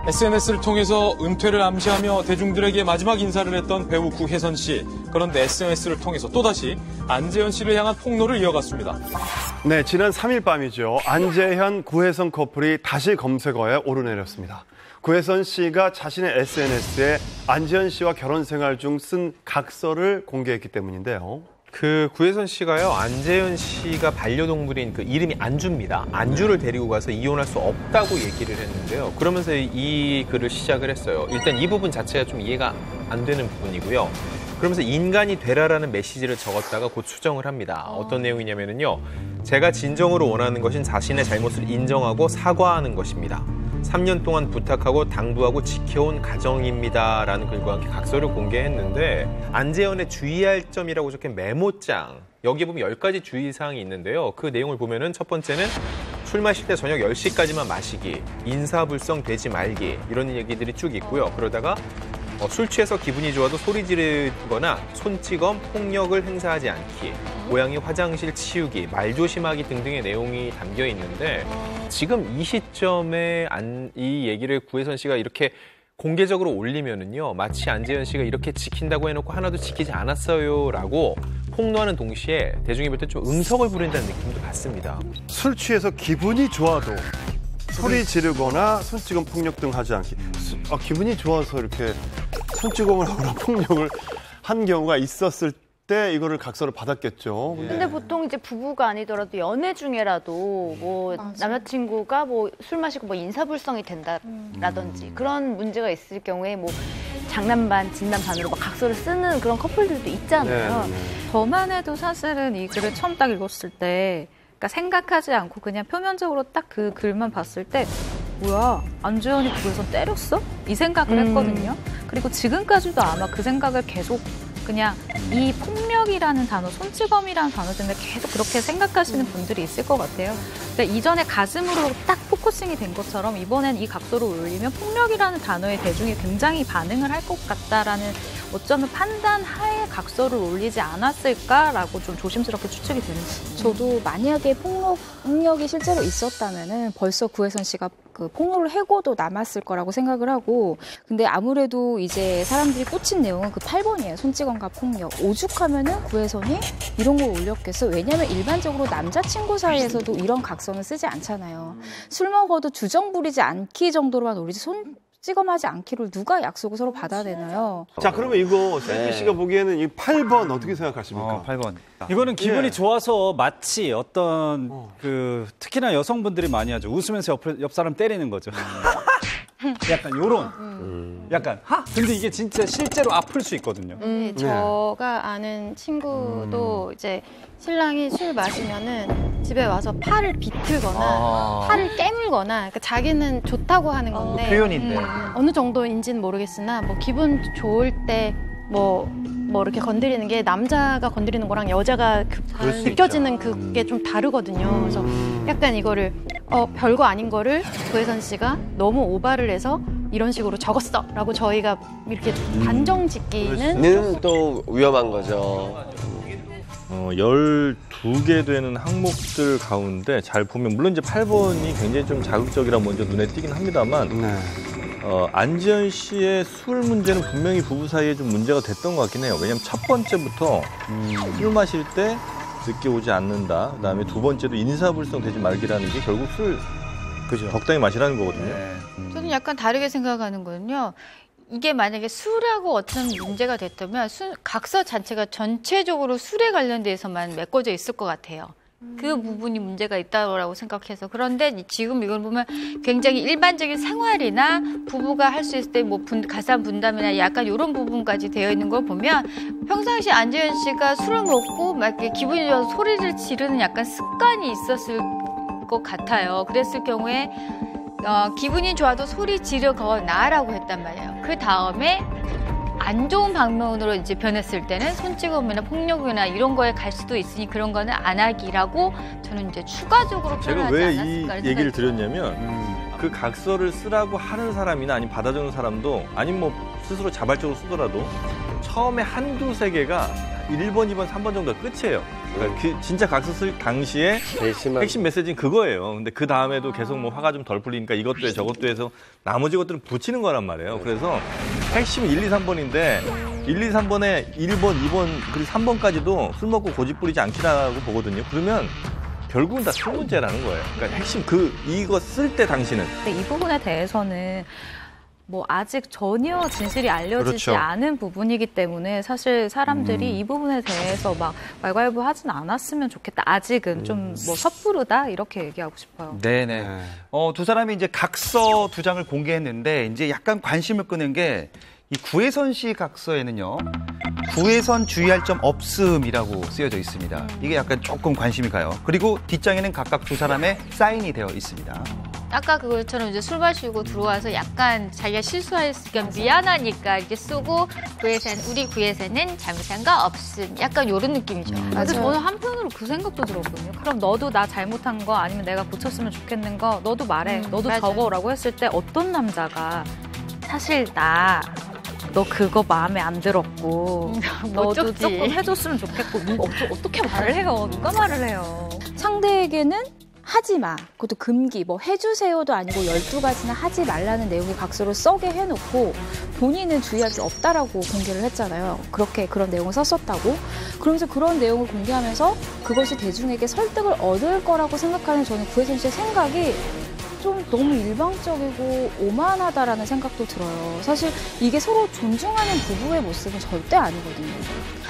SNS를 통해서 은퇴를 암시하며 대중들에게 마지막 인사를 했던 배우 구혜선 씨. 그런데 SNS를 통해서 또다시 안재현 씨를 향한 폭로를 이어갔습니다. 네, 지난 3일 밤이죠. 안재현, 구혜선 커플이 다시 검색어에 오르내렸습니다. 구혜선 씨가 자신의 SNS에 안재현 씨와 결혼 생활 중 쓴 각서를 공개했기 때문인데요. 그 구혜선 씨가요, 안재현 씨가 반려동물인 그 이름이 안주입니다. 안주를 데리고 가서 이혼할 수 없다고 얘기를 했는데요. 그러면서 이 글을 시작을 했어요. 일단 이 부분 자체가 좀 이해가 안 되는 부분이고요. 그러면서 인간이 되라라는 메시지를 적었다가 곧 수정을 합니다. 어떤 내용이냐면요. 제가 진정으로 원하는 것은 자신의 잘못을 인정하고 사과하는 것입니다. 3년 동안 부탁하고 당부하고 지켜온 가정입니다. 라는 글과 함께 각서를 공개했는데 안재현의 주의할 점이라고 적힌 메모장. 여기에 보면 10가지 주의사항이 있는데요. 그 내용을 보면은 첫 번째는 술 마실 때 저녁 10시까지만 마시기, 인사불성 되지 말기 이런 얘기들이 쭉 있고요. 그러다가 술 취해서 기분이 좋아도 소리 지르거나 손찌검, 폭력을 행사하지 않기, 고양이 화장실 치우기, 말 조심하기 등등의 내용이 담겨 있는데 지금 이 시점에 이 얘기를 구혜선 씨가 이렇게 공개적으로 올리면은요, 마치 안재현 씨가 이렇게 지킨다고 해놓고 하나도 지키지 않았어요라고 폭로하는 동시에 대중이 볼 때 좀 응석을 부린다는 느낌도 받습니다. 술 취해서 기분이 좋아도 소리 지르거나 손찌검, 폭력 등 하지 않기. 기분이 좋아서 이렇게 손찌검을 하거나 폭력을 한 경우가 있었을 때 이거를 각서를 받았겠죠. 근데 보통 이제 부부가 아니더라도 연애 중에라도 뭐 남자친구가 뭐 술 마시고 뭐 인사불성이 된다라든지 그런 문제가 있을 경우에 뭐 장난 반, 진단 반으로 막 각서를 쓰는 그런 커플들도 있잖아요. 네. 저만 해도 사실은 이 글을 처음 딱 읽었을 때 그러니까 생각하지 않고 그냥 표면적으로 딱 그 글만 봤을 때 뭐야, 안재현이 그래서 때렸어? 이 생각을 했거든요. 그리고 지금까지도 아마 그 생각을 계속 그냥 이 폭력이라는 단어, 손찌검이라는 단어 때문에 계속 그렇게 생각하시는 분들이 있을 것 같아요. 그러니까 이전에 가슴으로 딱 포커싱이 된 것처럼 이번엔 이 각서를 올리면 폭력이라는 단어에 대중이 굉장히 반응을 할 것 같다라는 어쩌면 판단 하에 각서를 올리지 않았을까라고 좀 조심스럽게 추측이 되는 거예요. 저도 만약에 폭력이 실제로 있었다면은 벌써 구혜선 씨가 그 폭로를 해고도 남았을 거라고 생각을 하고, 근데 아무래도 이제 사람들이 꽂힌 내용은 그 8번이에요. 손찌검과 폭력. 오죽하면은 구혜선이 이런 걸 올렸겠어. 왜냐면 일반적으로 남자친구 사이에서도 이런 각서는 쓰지 않잖아요. 술 먹어도 주정 부리지 않기 정도로만 올리지 손찌검하지 않기를 누가 약속을 서로 받아야 되나요? 자, 그러면 이거 셀비 씨가 보기에는 이 8번 어떻게 생각하십니까? 8번. 이거는 기분이 좋아서 마치 어떤 특히나 여성분들이 많이 하죠. 웃으면서 옆 사람 때리는 거죠. 약간 요런. 약간 근데 이게 진짜 실제로 아플 수 있거든요. 제가 아는 친구도 이제 신랑이 술 마시면은 집에 와서 팔을 비틀거나 팔을 깨물거나, 그러니까 자기는 좋다고 하는 건데 표현인데 어느 정도인지는 모르겠으나 뭐 기분 좋을 때 뭐 이렇게 건드리는 게 남자가 건드리는 거랑 여자가 느껴지는 그게 좀 다르거든요. 그래서 약간 이거를 별거 아닌 거를 구혜선 씨가 너무 오바를 해서 이런 식으로 적었어라고 저희가 이렇게 단정 짓기는 또 위험한 거죠. 12개 되는 항목들 가운데 잘 보면 물론 이제 8번이 굉장히 좀 자극적이라 먼저 눈에 띄긴 합니다만 안재현 씨의 술 문제는 분명히 부부 사이에 좀 문제가 됐던 것 같긴 해요. 왜냐하면 첫 번째부터 술 마실 때 늦게 오지 않는다. 그다음에 두 번째도 인사불성 되지 말기라는 게 결국 술 적당히 마시라는 거거든요. 저는 약간 다르게 생각하는 거는요. 이게 만약에 술하고 어떤 문제가 됐다면 각서 자체가 전체적으로 술에 관련돼서만 메꿔져 있을 것 같아요. 그 부분이 문제가 있다고 생각해서. 그런데 지금 이걸 보면 굉장히 일반적인 생활이나 부부가 할 수 있을 때 뭐 가산 분담이나 약간 이런 부분까지 되어 있는 걸 보면 평상시 안재현 씨가 술을 먹고 막 이렇게 기분이 좋아서 소리를 지르는 약간 습관이 있었을 것 같아요. 그랬을 경우에 기분이 좋아도 소리 지르거나라고 했단 말이에요. 그 다음에 안 좋은 방면으로 이제 변했을 때는 손찌검이나 폭력이나 이런 거에 갈 수도 있으니 그런 거는 안 하기라고 저는 이제 추가적으로 제가 표현하지 왜 않았을까 이 얘기를 드렸냐면 그 각서를 쓰라고 하는 사람이나 아니면 받아주는 사람도 아니면 뭐 스스로 자발적으로 쓰더라도 처음에 한두 세 개가 1번, 2번, 3번 정도가 끝이에요. 그러니까 그 진짜 각서 쓸 당시에 핵심 메시지는 그거예요. 근데 그 다음에도 계속 뭐 화가 좀 덜 풀리니까 이것도 해 저것도 해서 나머지 것들은 붙이는 거란 말이에요. 그래서 핵심이 1, 2, 3번인데 1, 2, 3번에 1번, 2번, 그리고 3번까지도 술 먹고 고집 부리지 않기라고 보거든요. 그러면 결국은 다 술 문제라는 거예요. 그러니까 핵심 이거 쓸 때 당신은. 이 부분에 대해서는 뭐 아직 전혀 진실이 알려지지 그렇죠. 않은 부분이기 때문에 사실 사람들이 이 부분에 대해서 막 왈가왈부하진 않았으면 좋겠다. 아직은 좀 뭐 섣부르다 이렇게 얘기하고 싶어요. 네네. 두 사람이 이제 각서 2장을 공개했는데 이제 약간 관심을 끄는 게 이 구혜선 씨 각서에는요. 구혜선 주의할 점 없음이라고 쓰여져 있습니다. 이게 약간 조금 관심이 가요. 그리고 뒷장에는 각각 두 사람의 사인이 되어 있습니다. 아까 그것처럼 이제 술 마시고 들어와서 약간 자기가 실수했으니까 미안하니까 이렇게 쓰고 우리 구혜선은 잘못한 거 없음. 약간 이런 느낌이죠. 근데 저는 한편으로 그 생각도 들었거든요. 그럼 너도 나 잘못한 거 아니면 내가 고쳤으면 좋겠는 거 너도 말해. 너도 맞아요. 적어라고 했을 때 어떤 남자가 사실 너 그거 마음에 안 들었고 너도 어쩌지? 조금 해줬으면 좋겠고 어떻게 말을 해요? 누가 말을 해요? 상대에게는 하지 마. 그것도 금기. 뭐 해주세요도 아니고 12가지나 하지 말라는 내용의 각서를 써게 해놓고 본인은 주의할 게 없다라고 공개를 했잖아요. 그런 내용을 썼었다고. 그러면서 그런 내용을 공개하면서 그것이 대중에게 설득을 얻을 거라고 생각하는 저는 구혜선 씨의 생각이 좀 너무 일방적이고 오만하다라는 생각도 들어요. 사실 이게 서로 존중하는 부부의 모습은 절대 아니거든요.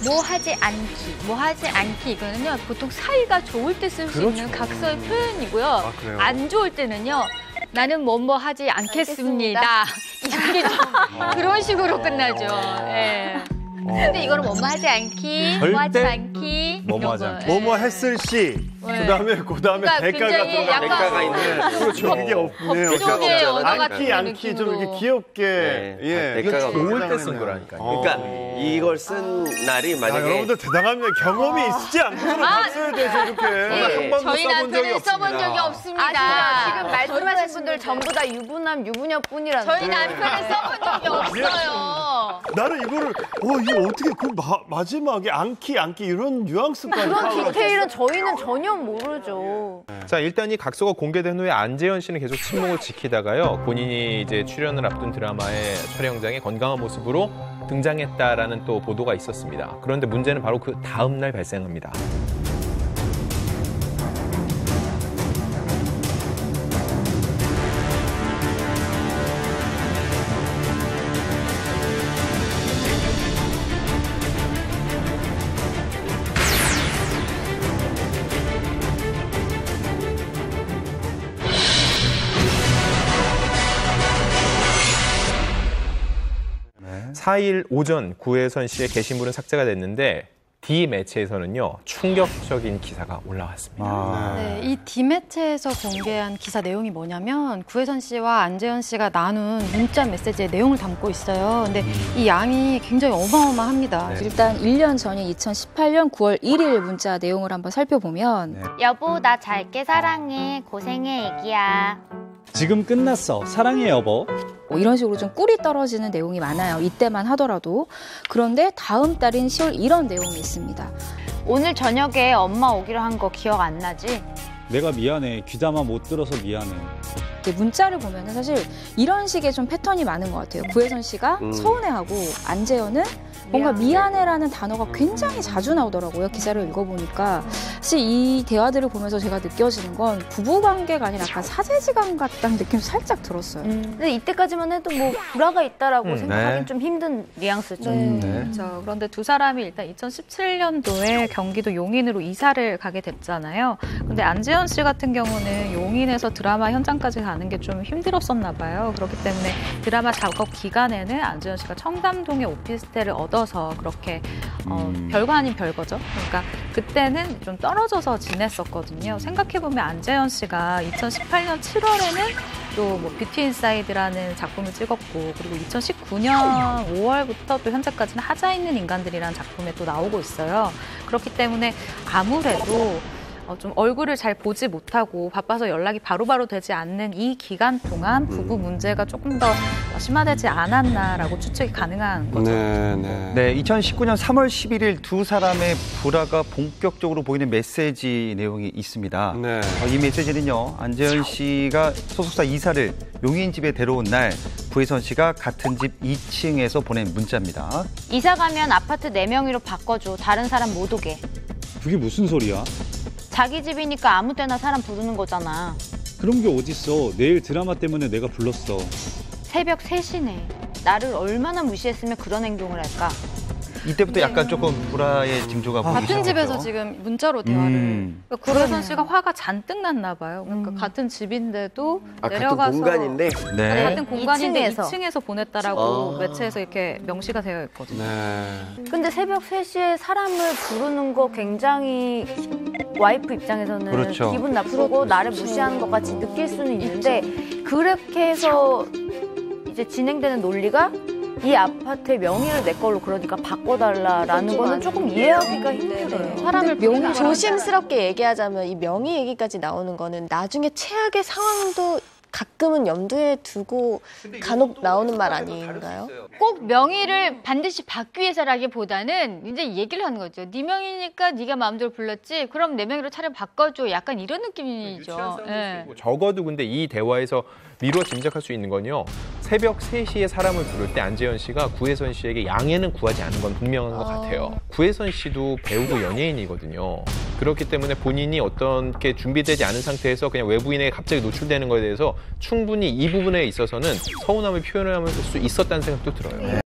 뭐 하지 않기 이거는요 보통 사이가 좋을 때 쓸 수 있는 각서의 표현이고요. 그래요? 안 좋을 때는요 나는 뭐뭐 하지 않겠습니다. 이게 좀 그런 식으로 끝나죠. 예. 근데 이거는 뭐뭐 하지 않기, 뭐 하지 않기, 뭐뭐 하지 않기. 뭐뭐 했을 시, 그다음에 그러니까 대가가 굉장히 약간 대가가 있는. 그렇죠. 이게 없네요. 법조계 언어 같은 않기 않기 좀 이렇게 귀엽게 네, 이거 대가가 좋을 때 쓴 거라니까. 그러니까 이걸 쓴 날이 만약에 여러분들 대단합니다. 경험이 있지 않고서는 봤어야 되죠 이렇게. 예. 저희 남편은 써본 적이 없습니다. 지금 말씀하신 분들 전부 다 유부녀뿐이라는 저희 남편은 써본 적이 없어요. 나는 이거를 이거 어떻게 마지막에 않기 이런 뉘앙스까지 그런 디테일은 저희는 전혀 모르죠. 자, 일단 이 각서가 공개된 후에 안재현 씨는 계속 침묵을 지키다가요. 본인이 이제 출연을 앞둔 드라마의 촬영장에 건강한 모습으로 등장했다라는 또 보도가 있었습니다. 그런데 문제는 바로 그 다음 날 발생합니다. 네. 4일 오전 구혜선 씨의 게시물은 삭제가 됐는데 D 매체에서는요 충격적인 기사가 올라왔습니다. 네, 이 D매체에서 공개한 기사 내용이 뭐냐면 구혜선 씨와 안재현 씨가 나눈 문자 메시지의 내용을 담고 있어요. 근데 이 양이 굉장히 어마어마합니다. 네. 일단 1년 전인 2018년 9월 1일 문자 내용을 한번 살펴보면 여보 나 잘게 사랑해 고생해 애기야. 지금 끝났어. 사랑해 여보. 뭐 이런 식으로 좀 꿀이 떨어지는 내용이 많아요. 이때만 하더라도. 그런데 다음 달인 10월 이런 내용이 있습니다. 오늘 저녁에 엄마 오기로 한 거 기억 안 나지? 내가 미안해. 귀담아 못 들어서 미안해. 문자를 보면 사실 이런 식의 좀 패턴이 많은 것 같아요. 구혜선 씨가 서운해하고 안재현은 뭔가 미안해라는 단어가 굉장히 자주 나오더라고요. 기사를 읽어보니까. 사실 이 대화들을 보면서 제가 느껴지는 건 부부관계가 아니라 약간 사제지간 같다는 느낌이 살짝 들었어요. 근데 이때까지만 해도 뭐 불화가 있다라고 생각하기는 네. 좀 힘든 뉘앙스죠. 그렇죠. 그런데 두 사람이 일단 2017년도에 경기도 용인으로 이사를 가게 됐잖아요. 근데 안재현 씨 같은 경우는 용인에서 드라마 현장까지 가는 게 좀 힘들었었나 봐요. 그렇기 때문에 드라마 작업 기간에는 안재현 씨가 청담동에 오피스텔을 얻어서 그렇게 별거 아닌 별거죠. 그러니까 그때는 좀 떨어져서 지냈었거든요. 생각해보면 안재현 씨가 2018년 7월에는 또 뭐 뷰티 인사이드라는 작품을 찍었고 그리고 2019년 5월부터 또 현재까지는 하자 있는 인간들이라는 작품에 또 나오고 있어요. 그렇기 때문에 아무래도 좀 얼굴을 잘 보지 못하고 바빠서 연락이 바로바로 되지 않는 이 기간 동안 부부 문제가 조금 더 심화되지 않았나라고 추측이 가능한 거죠. 네, 2019년 3월 11일 두 사람의 불화가 본격적으로 보이는 메시지 내용이 있습니다. 이 메시지는요, 안재현 씨가 소속사 이사를 용인 집에 데려온 날 구혜선 씨가 같은 집 2층에서 보낸 문자입니다. 이사 가면 아파트 4명이로 바꿔줘. 다른 사람 못 오게. 그게 무슨 소리야? 자기 집이니까 아무 때나 사람 부르는 거잖아. 그런 게 어딨어. 내일 드라마 때문에 내가 불렀어. 새벽 3시네. 나를 얼마나 무시했으면 그런 행동을 할까? 이때부터 약간 조금 불화의 징조가 보이기 같은 시작하죠. 집에서 지금 문자로 대화를. 그러니까 구혜선 씨가 화가 잔뜩 났나 봐요. 그러니까 같은 집인데도 내려가서 같은 공간인데 같은 공간인데 2층에서. 2층에서 보냈다라고 매체에서 이렇게 명시가 되어 있거든요. 근데 새벽 3시에 사람을 부르는 거 굉장히 와이프 입장에서는 그렇죠. 기분 나쁘고 나를 무시하는 것 같이 느낄 수는 있는데 그렇게 해서 이제 진행되는 논리가 이 아파트의 명의를 내 걸로 그러니까 바꿔달라라는 거는 조금 이해하기가 힘들어요. 사람을 조심스럽게 얘기하자면 이 명의 얘기까지 나오는 거는 나중에 최악의 상황도 가끔은 염두에 두고 간혹 나오는 말 아닌가요? 꼭 명의를 반드시 받기 위해서라기보다는 이제 얘기를 하는 거죠. 네 명의니까 네가 마음대로 불렀지. 그럼 내 명의로 차라리 바꿔줘. 약간 이런 느낌이죠. 예. 적어도 근데 이 대화에서 미루어 짐작할 수 있는 건요. 새벽 3시에 사람을 부를 때 안재현 씨가 구혜선 씨에게 양해는 구하지 않은 건 분명한 것 같아요. 구혜선 씨도 배우고 연예인이거든요. 그렇기 때문에 본인이 어떤 게 준비되지 않은 상태에서 그냥 외부인에게 갑자기 노출되는 거에 대해서 충분히 이 부분에 있어서는 서운함을 표현할 수 있었다는 생각도 들어요.